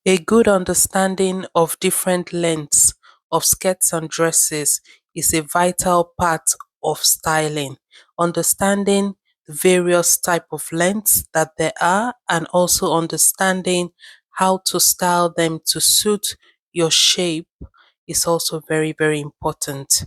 A good understanding of different lengths of skirts and dresses is a vital part of styling. Understanding the various type of lengths that there are and also understanding how to style them to suit your shape is also very important.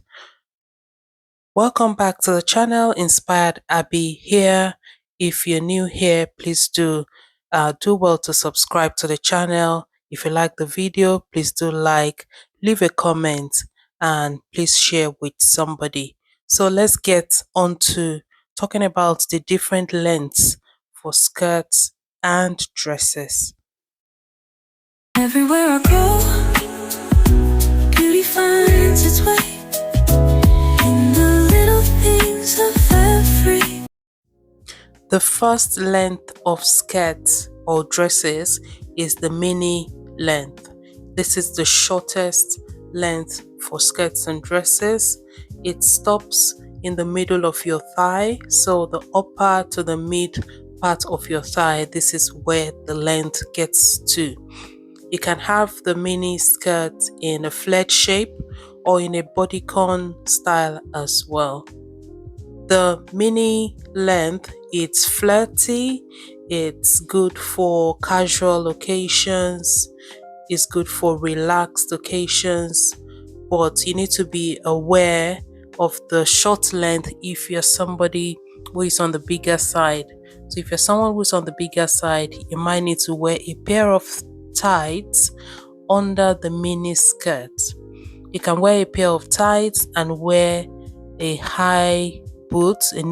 Welcome back to the channel. Inspired Abby here. If you're new here, please do well to subscribe to the channel. If you like the video, please do like, leave a comment, and please share with somebody. So let's get on to talking about the different lengths for skirts and dresses. Everywhere I go, beauty finds its way in the little things of every. The first length of skirts or dresses is the mini length. This is the shortest length for skirts and dresses. It stops in the middle of your thigh, so the upper to the mid part of your thigh, this is where the length gets to. You can have the mini skirt in a flared shape or in a bodycon style as well. The mini length, it's flirty, it's good for casual occasions, it's good for relaxed occasions, but you need to be aware of the short length if you're somebody who is on the bigger side. So if you're someone who's on the bigger side, you might need to wear a pair of tights under the mini skirt. You can wear a pair of tights and wear a high boots, a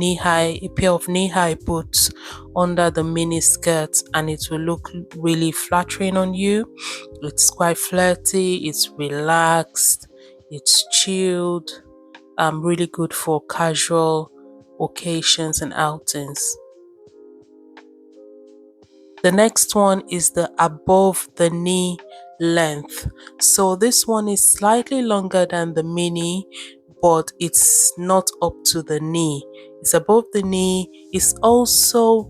pair of knee-high boots under the mini skirt, and it will look really flattering on you. It's quite flirty, it's relaxed, it's chilled, really good for casual occasions and outings. The next one is the above the knee length. So this one is slightly longer than the mini, but it's not up to the knee. It's above the knee. It's also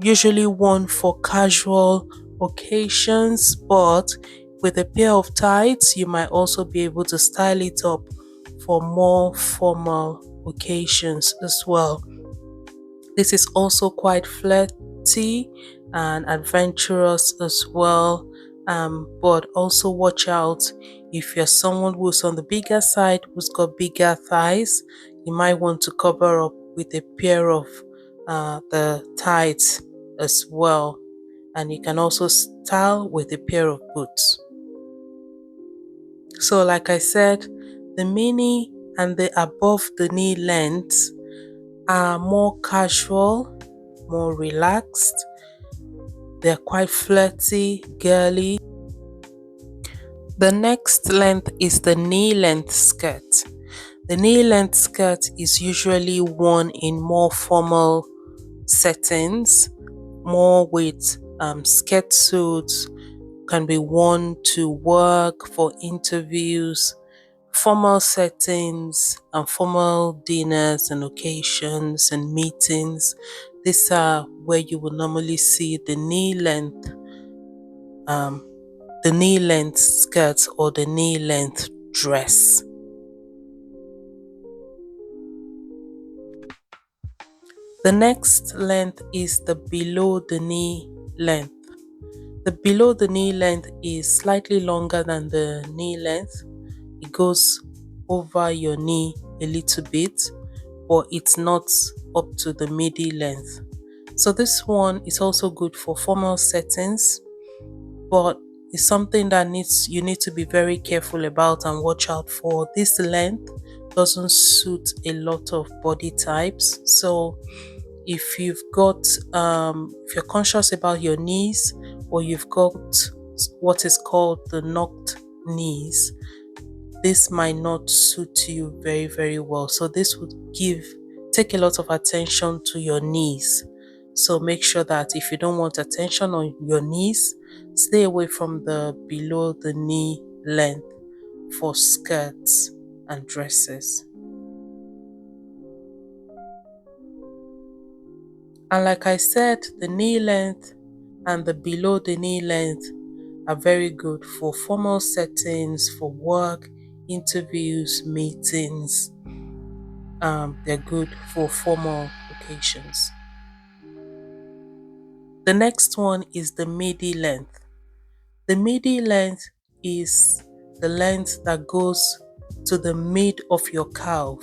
usually worn for casual occasions, but with a pair of tights, you might also be able to style it up for more formal occasions as well. This is also quite flirty and adventurous as well, but also watch out if you're someone who's on the bigger side, who's got bigger thighs. You might want to cover up with a pair of the tights as well, and you can also style with a pair of boots. So like I said, the mini and the above the knee lengths are more casual, more relaxed. They're quite flirty, girly. The next length is the knee length skirt. The knee length skirt is usually worn in more formal settings, more with skirt suits, can be worn to work, for interviews, formal settings, and formal dinners and occasions and meetings. These are where you will normally see the knee length skirt or the knee length dress. The next length is the below the knee length. The below the knee length is slightly longer than the knee length. It goes over your knee a little bit, but it's not up to the midi length. So this one is also good for formal settings, but it's something that you need to be very careful about and watch out for. This length doesn't suit a lot of body types. So if you've got if you're conscious about your knees, or you've got what is called the knocked knees, this might not suit you very well. So this would take a lot of attention to your knees. So make sure that if you don't want attention on your knees, stay away from the below the knee length for skirts and dresses. And like I said, the knee length and the below the knee length are very good for formal settings, for work, interviews, meetings. They're good for formal occasions. The next one is the midi length. The midi length is the length that goes to the mid of your calf.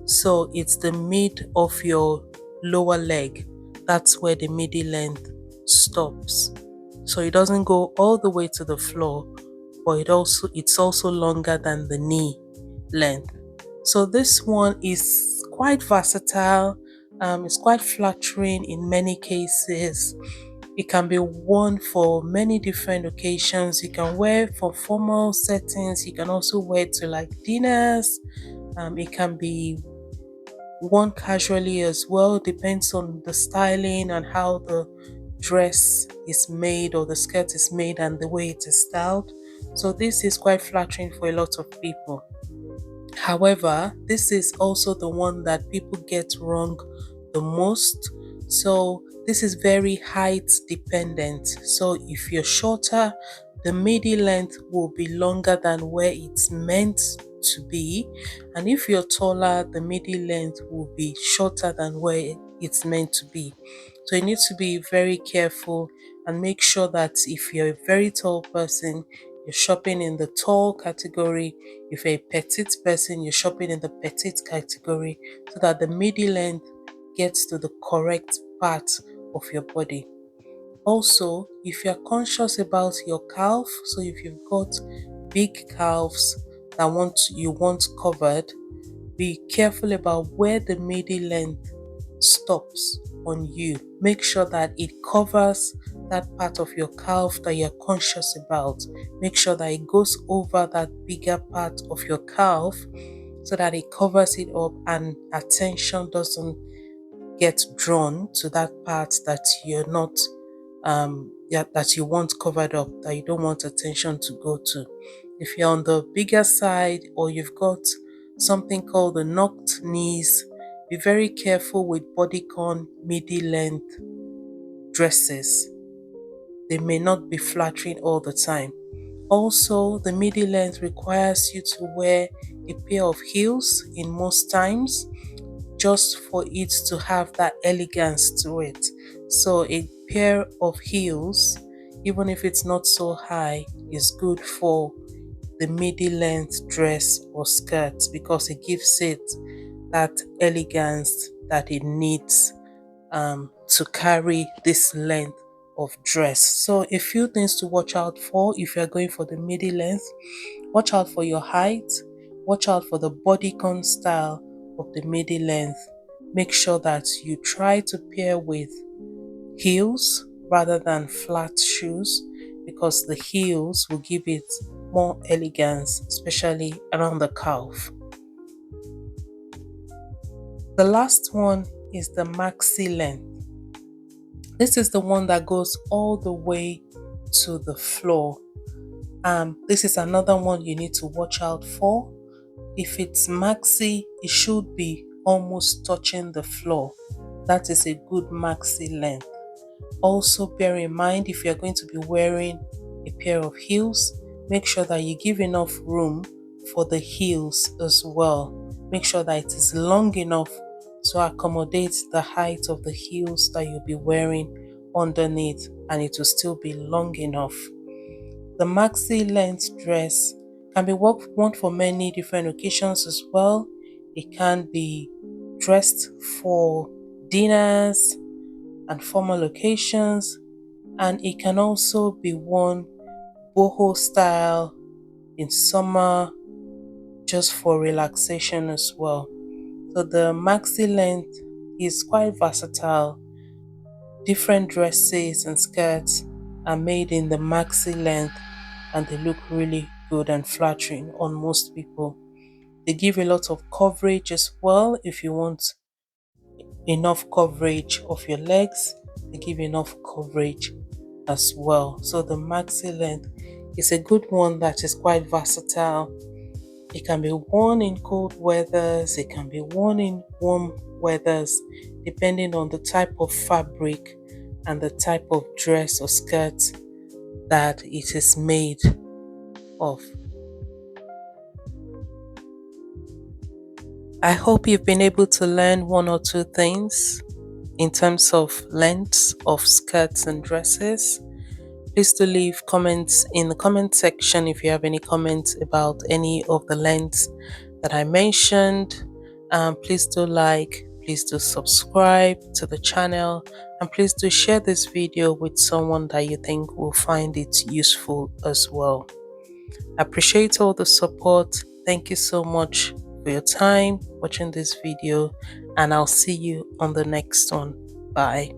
So it's the mid of your lower leg. That's where the midi length stops. So it doesn't go all the way to the floor, but it's also longer than the knee length. So this one is quite versatile. It's quite flattering in many cases. It can be worn for many different occasions. You can wear it for formal settings. You can also wear it to like dinners. It can be worn casually as well. Depends on the styling and how the dress is made or the skirt is made and the way it is styled. So this is quite flattering for a lot of people. However, this is also the one that people get wrong the most. So, this is very height dependent. So, if you're shorter, the midi length will be longer than where it's meant to be. And if you're taller, the midi length will be shorter than where it's meant to be. So, you need to be very careful and make sure that if you're a very tall person, you're shopping in the tall category. If you're a petite person, you're shopping in the petite category so that the midi length gets to the correct part of your body. Also, if you're conscious about your calf, so if you've got big calves that you want covered, be careful about where the midi length stops on you. Make sure that it covers that part of your calf that you're conscious about. Make sure that it goes over that bigger part of your calf so that it covers it up and attention doesn't get drawn to that part that you're not that you want covered up, that you don't want attention to go to. If you're on the bigger side or you've got something called the knocked knees, be very careful with bodycon midi length dresses. They may not be flattering all the time. Also, the midi length requires you to wear a pair of heels in most times just for it to have that elegance to it. So a pair of heels, even if it's not so high, is good for the midi length dress or skirt because it gives it that elegance that it needs to carry this length of dress. So a few things to watch out for if you're going for the midi length. Watch out for your height. Watch out for the bodycon style of the midi length. Make sure that you try to pair with heels rather than flat shoes because the heels will give it more elegance, especially around the calf. The last one is the maxi length. This is the one that goes all the way to the floor. This is another one you need to watch out for. If it's maxi, it should be almost touching the floor. That is a good maxi length. Also, bear in mind if you're going to be wearing a pair of heels, make sure that you give enough room for the heels as well. Make sure that it is long enough to accommodate the height of the heels that you'll be wearing underneath, and it will still be long enough. The maxi length dress can be worn for many different occasions as well. It can be dressed for dinners and formal occasions, and it can also be worn boho style in summer just for relaxation as well. So the maxi length is quite versatile. Different dresses and skirts are made in the maxi length and they look really good and flattering on most people. They give a lot of coverage as well. If you want enough coverage of your legs, they give enough coverage as well. So the maxi length is a good one that is quite versatile. It can be worn in cold weathers, it can be worn in warm weathers, depending on the type of fabric and the type of dress or skirt that it is made of. I hope you've been able to learn one or two things in terms of lengths of skirts and dresses. Please do leave comments in the comment section if you have any comments about any of the lengths that I mentioned. Please do like, please do subscribe to the channel, and please do share this video with someone that you think will find it useful as well. I appreciate all the support. Thank you so much for your time watching this video, and I'll see you on the next one. Bye.